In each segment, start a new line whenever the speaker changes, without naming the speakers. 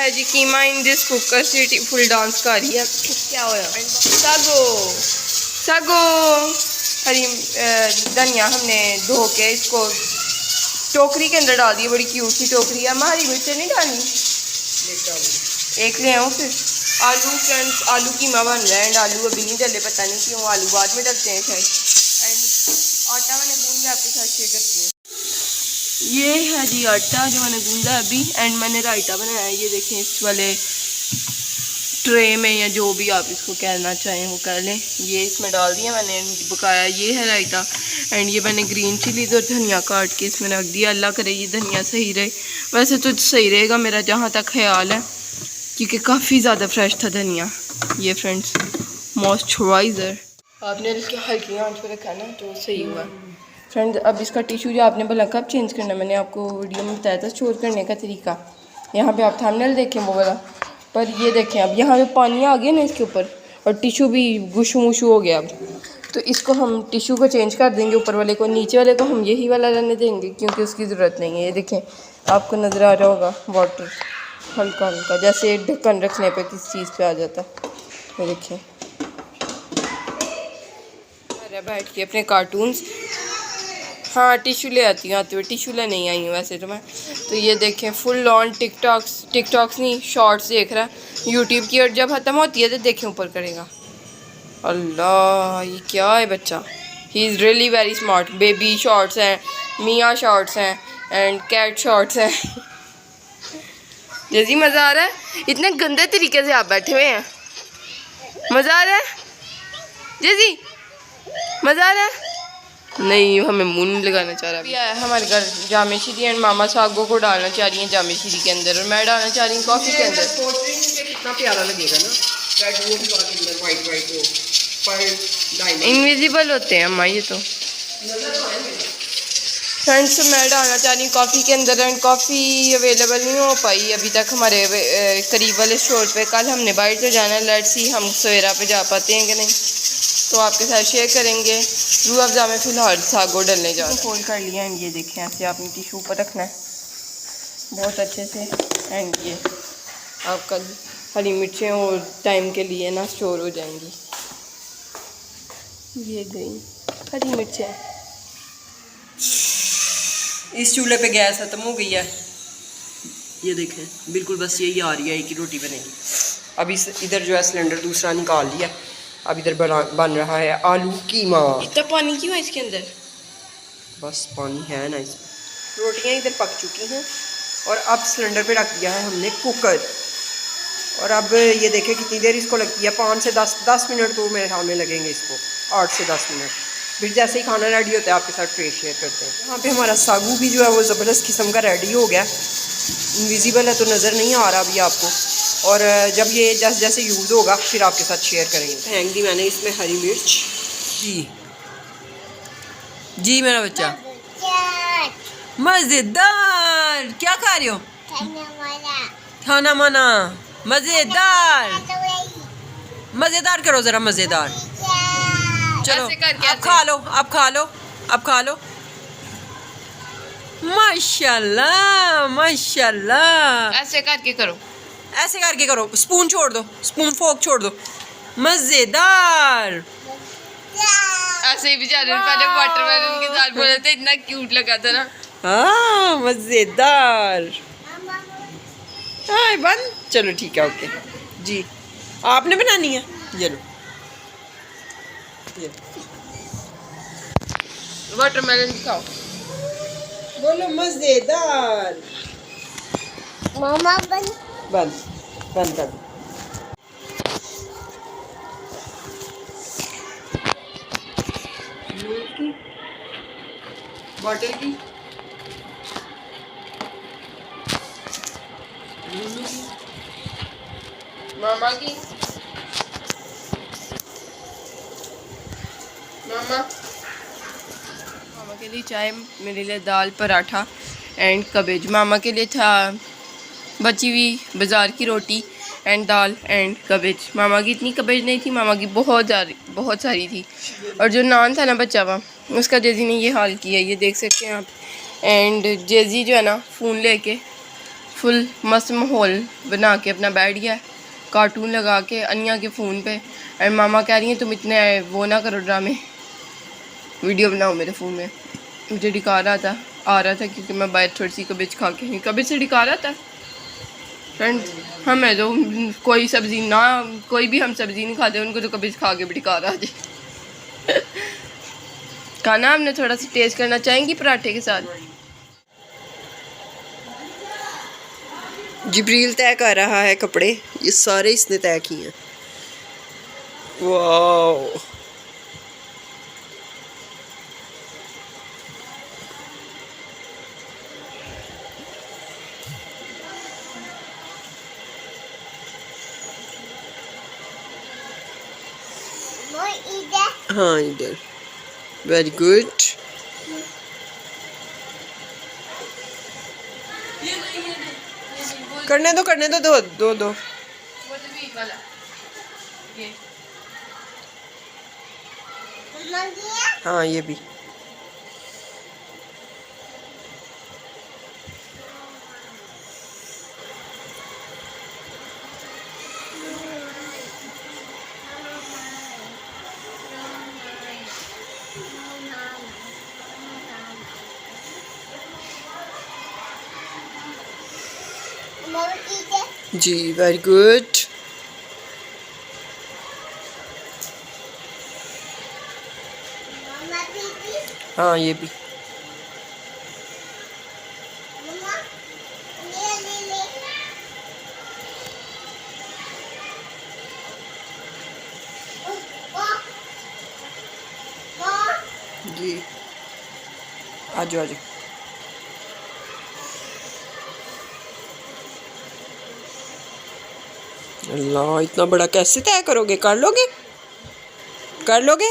है जी keema in this cooker सिटी फुल डांस कर रही है। क्या होया सागो सागो हरी धनिया हमने धो के इसको टोकरी के अंदर डाल दी। बड़ी क्यूट सी टोकरी है। हरी मिर्चें नहीं डालनी, एक ले आऊँ फिर। आलू फ्रेंड्स, आलू कीमा बन रहा है एंड आलू अभी नहीं डले, पता नहीं क्यों, आलू बाद में डलते हैं शायद। एंड आटा मैंने गूंद के आपके साथ शेयर करती हूँ। ये है जी आटा जो मैंने गूंदा है अभी एंड मैंने रायता बनाया है। ये देखें इस वाले ट्रे में या जो भी आप इसको कहना चाहें वो कह लें। ये इसमें डाल दिया मैंने पकाया। ये है रायता एंड ये मैंने ग्रीन चिलीज और धनिया काट के इसमें रख दिया। अल्लाह करे ये धनिया सही रहे, वैसे तो सही रहेगा मेरा जहाँ तक ख्याल है, क्योंकि काफ़ी ज़्यादा फ्रेश था धनिया। ये फ्रेंड्स मॉइस्चराइज़र आपने हल्की आंच पर रखा ना तो सही हुआ। फ्रेंड्स अब इसका टिश्यू जो आपने बोला कब चेंज करना, मैंने आपको वीडियो में बताया था स्टोर करने का तरीका। यहाँ पे आप थंबनेल देखें वो वाला, पर ये देखें अब यहाँ पे पानी आ गया ना इसके ऊपर और टिश्यू भी गुशू मुशू हो गया। अब तो इसको हम टिश्यू को चेंज कर देंगे, ऊपर वाले को, नीचे वाले को हम यही वाला रहने देंगे क्योंकि उसकी ज़रूरत नहीं है। ये देखें आपको नज़र आ रहा होगा वाटर हल्का हल्का, जैसे ढक्कन रखने पे किसी चीज़ पे आ जाता है। ये देखें अरे बैठ के अपने कार्टून्स। हाँ टिश्यू ले आती हूँ, आते हुए टिश्यू ले नहीं आई हूँ वैसे तो मैं। तो ये देखें फुल ऑन टिकटॉक्स नहीं शॉर्ट्स देख रहा है यूट्यूब की, और जब ख़त्म होती है तो देखें ऊपर करेगा। अल्लाह ये क्या है बच्चा, he is really very smart. Baby shorts हैं, मियाँ शॉर्ट्स हैं एंड कैट शॉर्ट्स हैं। जैसी मज़ा आ रहा है, इतने गंदे तरीके से आप बैठे हुए हैं। मज़ा आ रहा है जैसी, मज़ा आ रहा है? नहीं हमें मुंह नहीं लगाना चाह रहा। अभी आया हमारे घर जामे शीरी एंड मामा सागो को डालना चाह रही हैं जामे शीरी के अंदर और मैं डालना चाह रही हूँ कॉफ़ी के अंदर।
कितना प्यारा लगेगा ना,
इनविजिबल होते हैं अम्मा ये तो। फ्रेंड्स मैं डालना चाह रही हूँ कॉफ़ी के अंदर एंड कॉफ़ी अवेलेबल नहीं हो पाई अभी तक हमारे करीब वाले स्टोर पे। कल हमने बाहर तो जाना है, लेट्स सी हम सवेरा पे जा पाते हैं कि नहीं, तो आपके साथ शेयर करेंगे। रूह अफ़ज़ा में फ़िलहाल सागो डलने जा रहा है। फोल्ड कर लिया एंड ये देखें ऐसे आपने टिशू पर रखना है बहुत अच्छे से। एंड ये आपका हरी मिर्चें और टाइम के लिए ना स्टोर हो जाएंगी। ये गई हरी मिर्चें।
इस चूल्हे पे गैस खत्म हो गई है, ये देखें बिल्कुल बस यही आ रही है, एक ही रोटी बनेगी। अब इस इधर जो है सिलेंडर दूसरा निकाल लिया, अब इधर बन रहा है आलू कीमा।
इतना पानी क्यों है इसके अंदर?
बस पानी है ना इसमें। रोटियां इधर पक चुकी हैं और अब सिलेंडर पे रख दिया है हमने कुकर। और अब ये देखें कितनी देर इसको लगती है, 5 से 10 मिनट तो मेरे ख्याल में लगेंगे इसको, 8 से 10 मिनट। फिर जैसे ही खाना रेडी होता है आपके साथ ट्रे शेयर करते हैं। यहाँ पे हमारा सागू भी जो है वो ज़बरदस्त किस्म का रेडी हो गया। इनविजिबल है तो नज़र नहीं आ रहा अभी आपको, और जब ये जैसे जैसे यूज़ होगा फिर आपके साथ शेयर करेंगे। फेंक दी मैंने इसमें हरी मिर्च। जी जी मेरा बच्चा मज़ेदार। क्या खा रहे हो? खाना माना मज़ेदार। मज़ेदार करो ज़रा, मज़ेदार। चलो अब खा लो, अब खा लो, अब खा लो। माशाल्लाह माशाल्लाह।
ऐसे करके करो,
ऐसे करके करो, स्पून छोड़ दो, स्पून फोक छोड़ दो। मज़ेदार।
ऐसे ही बेचारे पहले वाटरमेलन के साथ बोले थे, इतना क्यूट लगा था ना।
हाँ मज़ेदार। हाँ बंद, चलो ठीक है ओके जी। आपने बनानी है, ये लो ये
वाटरमेलन खाओ।
बोलो मज़ेदार।
मामा बन
बंद बंद कर दो। बॉटल की
मामा की मामा के लिए चाय, मेरे लिए दाल पराठा एंड कबेज। मामा के लिए था बची हुई बाज़ार की रोटी एंड दाल एंड कबेज। मामा की इतनी कबेज नहीं थी, मामा की बहुत सारी थी। और जो नान था ना बचा हुआ, उसका जेजी ने ये हाल किया, ये देख सकते हैं आप। एंड जेजी जो है ना फ़ोन लेके फुल मस्त माहौल बना के अपना बैठ गया है, कार्टून लगा के अनिया के फ़ोन पे। और मामा कह रही हैं तुम इतने वो ना करो ड्रामे, वीडियो बनाओ मेरे फ़ोन में। मुझे दिखा रहा था, आ रहा था क्योंकि मैं बाहर थोड़ी सी कबिज खा के आई, कबिज से दिखा रहा था फ्रेंड। हमें तो कोई सब्ज़ी ना, कोई भी हम सब्ज़ी नहीं खाते, उनको तो कबिज खा के भी दिखा रहा जी। खाना हमने थोड़ा सा टेस्ट करना चाहेंगी पराठे के साथ।
जिब्रील तय कर रहा है कपड़े, ये सारे इसने तय किए हैं। वाह,
वो इधर
हाँ इधर, वेरी गुड। करने दो दो दो दो।
मम्मा किया
हाँ ये भी।
मम्मा इधर
जी वेरी गुड।
मम्मा दीदी
हाँ ये भी।
मम्मा ले ओ
जी आजो आजो। अल्लाह, इतना बड़ा कैसे तय करोगे? कर लोगे? कर लोगे?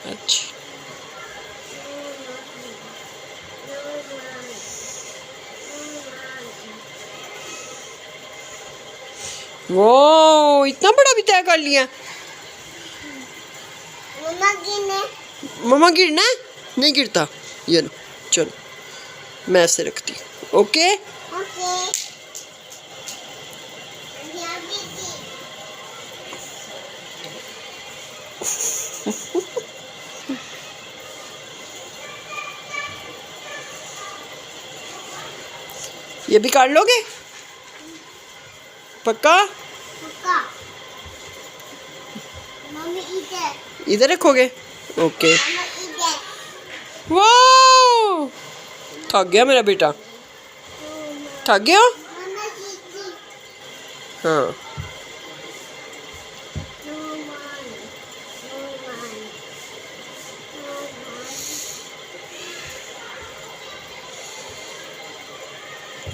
अच्छा, वो इतना बड़ा भी तय कर लिया।
मम्मा गिने
मम्मा गिरना है? नहीं गिरता, ये लो चलो मैं ऐसे रखती हूँ। ओके
ओके यहाँ दीदी
ये भी कर लोगे? पक्का?
पक्का मम्मी इधर
इधर रखोगे? ओके।
मम्मा इधर
वाह, थक गया मेरा बेटा, थक गया।
मम्मा दीदी
हाँ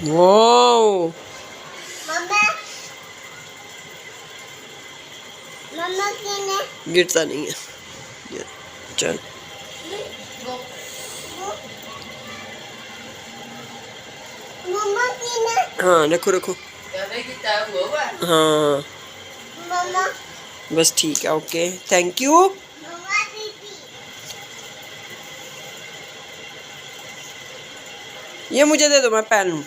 वाह,
मम्मा मम्मा गिने
गिरता नहीं है ये, चल।
मम्मा गिने
हाँ रखो रखो। हाँ
मम्मा
बस ठीक है, ओके थैंक यू।
मम्मा दीदी
ये मुझे दे दो, मैं पहन लूँ।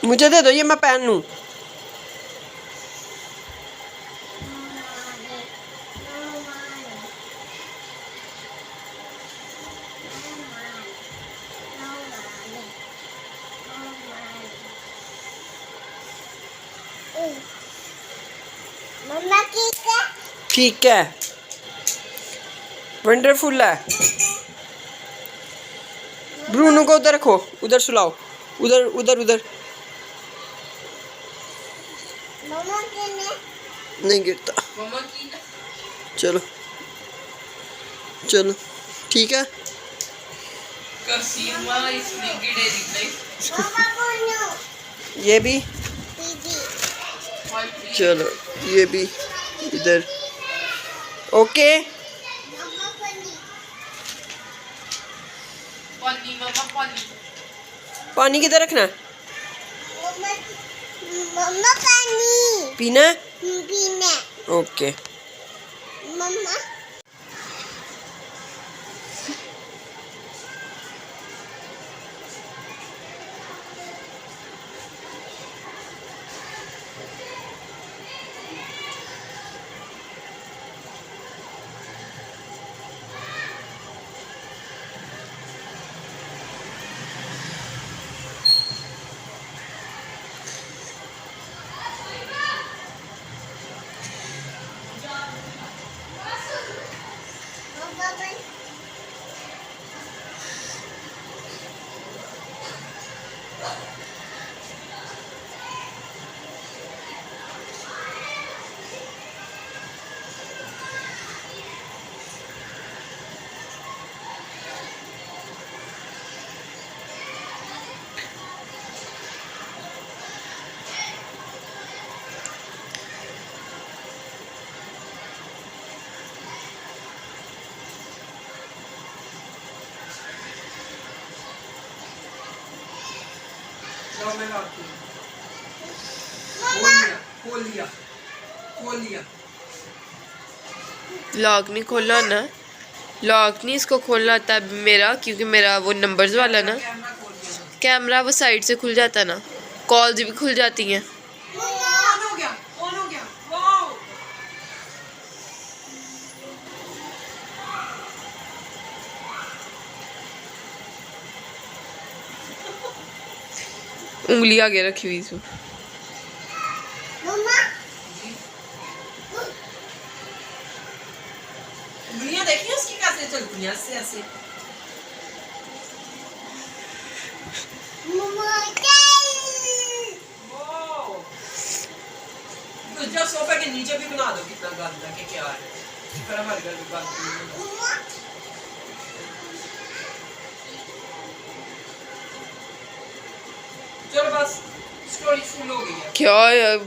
मुझे दे दो, ये मैं पहन लूँ।
मम्मा की
ठीक है, वंडरफुल है। ब्रूनो को उधर रखो, उधर सुलाओ, उधर उधर उधर।
मम्मा गिने
नहीं गिरता, चलो चलो ठीक है।
मम्मा बोलो
ये भी,
दीदी
चलो ये भी इधर, ओके।
मम्मा बनी
पानी किधर रखना है?
मम्मा मम्मा पानी
पीना है?
पीने
ओके।
मम्मा
लो मैं लाती हूँ। खोल लिया खोल लिया।
लॉक नहीं खोला ना, लॉक नहीं इसको खोलना तब मेरा, क्योंकि मेरा वो नंबर्स वाला ना
कैमरा खोल लिया।
कैमरा वो साइड से खुल जाता ना, कॉल्स भी खुल जाती हैं।
ऑन हो गया ऑन हो गया। वाओ
उंगली आगे रखी हुई इसमें।
मम्मा
उंगलियां देखी उसकी कैसे चलती हैं ऐसे ऐसे।
मम्मा
वाओ जब सोफे के नीचे भी बना दो कितना गंदा कि क्या है। फिर हमारे घर में बात नहीं। चलो बस स्टोरी फुल हो गई है।
क्या यार,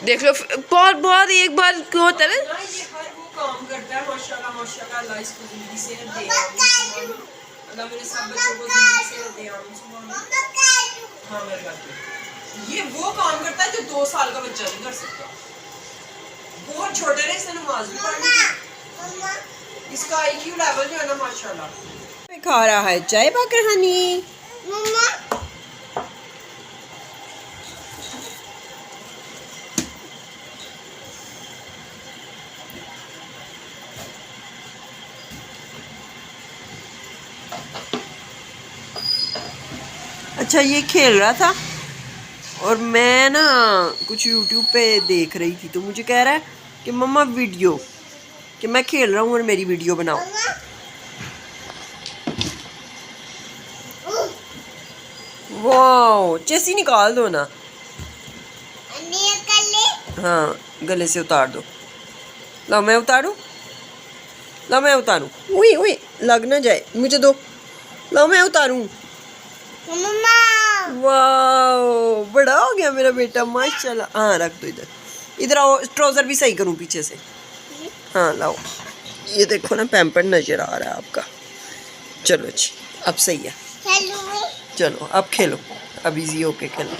देख लो बहुत बहुत एक बार क्यों होता है ना,
ना ये हर वो काम करता है माशाल्लाह माशाल्लाह। अल्लाह इसको जिंदगी से दे आमीन। अल्लाह मेरे सब बच्चों को जिंदगी से दे आमीन। हाँ मेरे घर ये वो काम करता है जो 2 साल का बच्चा नहीं कर सकता। बहुत छोटे रहे इसने नमाज भी पढ़नी थी। इसका आईक्यू लेवल जो है ना माशाल्लाह। खा रहा है चाय पाकर हनी।
मम्मा
अच्छा ये खेल रहा था और मैं ना कुछ YouTube पे देख रही थी, तो मुझे कह रहा है कि मम्मा वीडियो, कि मैं खेल रहा हूँ और मेरी वीडियो बनाओ। वाओ चेसी निकाल दो ना। हाँ गले से उतार दो। लो मैं उतारूँ, लो मैं उतारूँ। उई उई लग ना जाए मुझे दो। लो मैं उतारूँ।
मम्मा
वाओ बड़ा हो गया मेरा बेटा माशाल्लाह। हाँ रख दो इधर। इधर आओ ट्राउजर भी सही करूँ पीछे से। हाँ लाओ ये देखो ना पैम्पर नजर आ रहा है आपका। चलो जी अब सही है। चलो अब खेलो, अब इजी होके खेलो।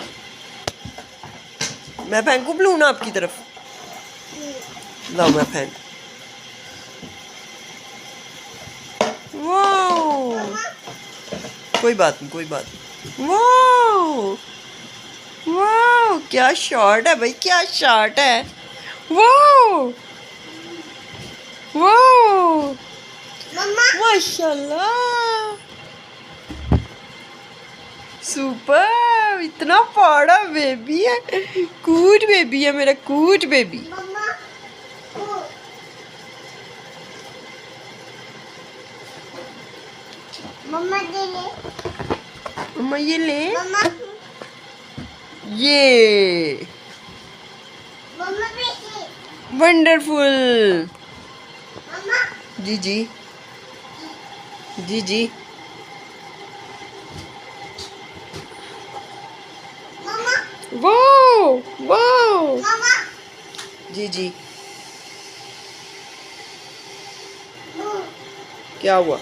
मैं फेंकू बलून आपकी तरफ। लाओ मैं फेंक। वाओ कोई बात नहीं कोई बात नहीं। वाओ वाओ क्या शॉट है भाई, क्या शॉट है। वाओ वाओ
मम्मा
माशाल्लाह सुपर। इतना बड़ा बेबी है, कूट बेबी है मेरा, कूट बेबी।
मम्मा मम्मा दे ले।
मम्मा ये ले।
मम्मा
ये
मम्मा बेटे।
वंडरफुल।
मम्मा
जी जी जी जी।
मम्मा
वाओ वाओ
मम्मा
जी जी। क्या हुआ?